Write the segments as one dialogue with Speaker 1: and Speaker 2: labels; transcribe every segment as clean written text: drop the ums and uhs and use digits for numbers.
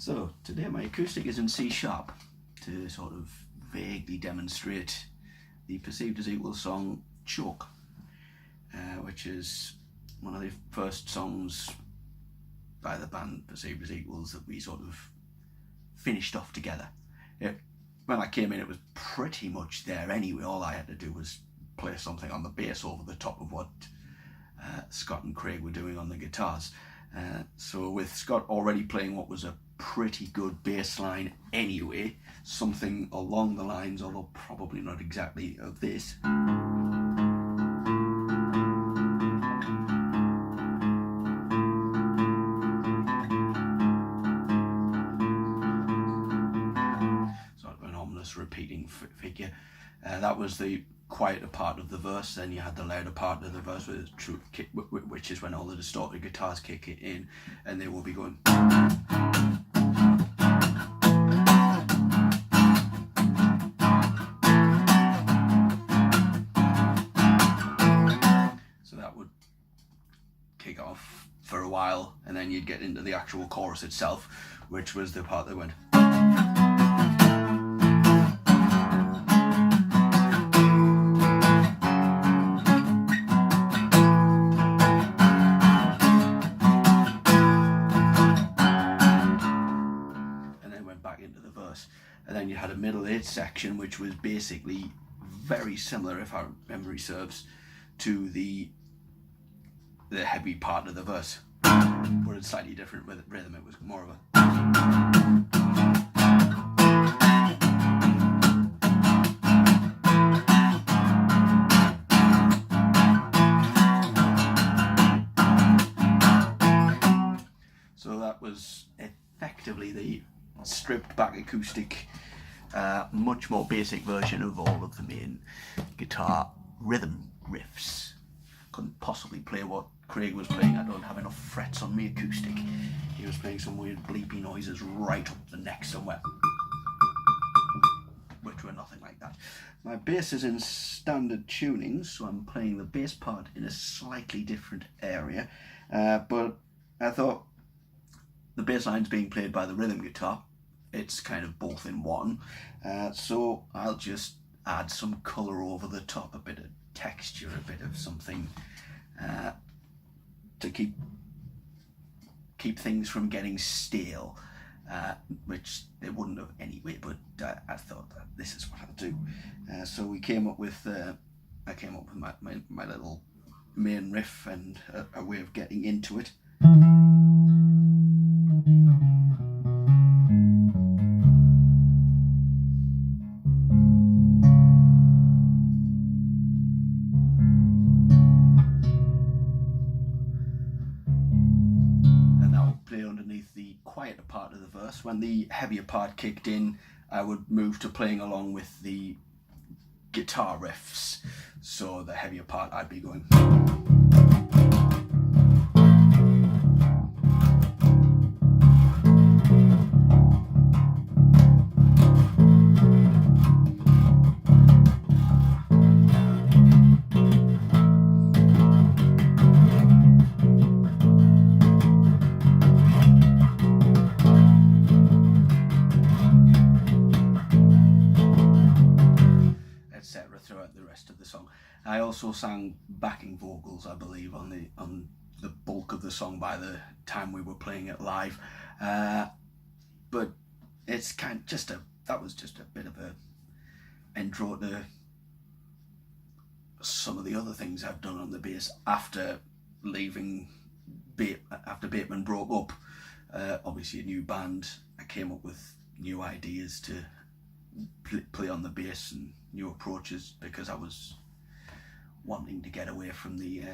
Speaker 1: So today my acoustic is in C sharp to sort of vaguely demonstrate the Perceived as Equal song Choke, which is one of the first songs by the band Perceived as Equals that we sort of finished off together. When I came in it was pretty much there anyway. All I had to do was play something on the bass over the top of what Scott and Craig were doing on the guitars. So with Scott already playing what was a pretty good bass line anyway, something along the lines, although probably not exactly, of this. Sort of an ominous repeating figure. That was the quieter part of the verse. Then you had the louder part of the verse, which is when all the distorted guitars kick it in, and they will be going. So that would kick off for a while, and then you'd get into the actual chorus itself, which was the part that went. Into the verse, and then you had a middle 8 section which was basically very similar, if our memory serves, to the heavy part of the verse, but it's slightly different with rhythm. It was more of a so that was effectively the stripped back acoustic, much more basic version of all of the main guitar rhythm riffs. Couldn't possibly play what Craig was playing. I don't have enough frets on my acoustic. He was playing some weird bleepy noises right up the neck somewhere, which were nothing like that. My bass is in standard tuning, so I'm playing the bass part in a slightly different area, but I thought the bass line's being played by the rhythm guitar. It's kind of both in one, so I'll just add some colour over the top, a bit of texture, a bit of something to keep things from getting stale, which they wouldn't have anyway, but I thought that this is what I'll do. So we came up with, I came up with my little main riff and a way of getting into it. Underneath the quieter part of the verse. When the heavier part kicked in, I would move to playing along with the guitar riffs. So the heavier part, I'd be going. Throughout the rest of the song. I also sang backing vocals, I believe, on the bulk of the song by the time we were playing it live, but it's kind of that was just a bit of a intro to some of the other things I've done on the bass after leaving after Bateman broke up. Obviously a new band, I came up with new ideas to play on the bass and new approaches, because I was wanting to get away from the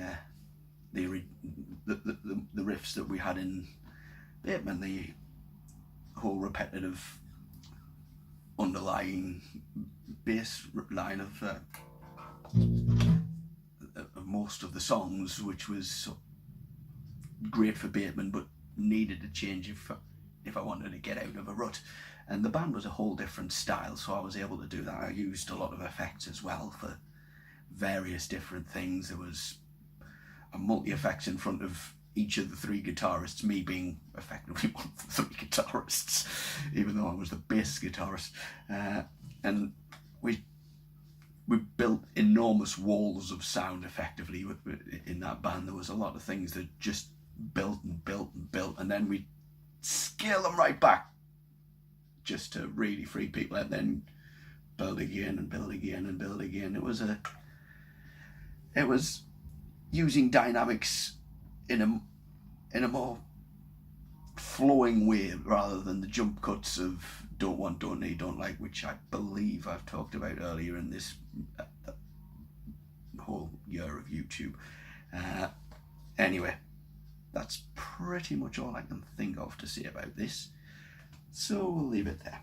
Speaker 1: riffs that we had in Bateman, the whole repetitive underlying bass line of most of the songs, which was great for Bateman but needed a change if I wanted to get out of a rut. And the band was a whole different style, so I was able to do that. I used a lot of effects as well for various different things. There was a multi-effects in front of each of the three guitarists, me being effectively one of the three guitarists. along was the bass guitarist, and we built enormous walls of sound effectively in that band. There was a lot of things that just built and built and built, and then we scale them right back just to really free people, and then build again and build again and build again. It was using dynamics in a more flowing way rather than the jump cuts of don't want, don't need, don't like, which I believe I've talked about earlier in this whole year of YouTube. Anyway, that's pretty much all I can think of to say about this, so we'll leave it there.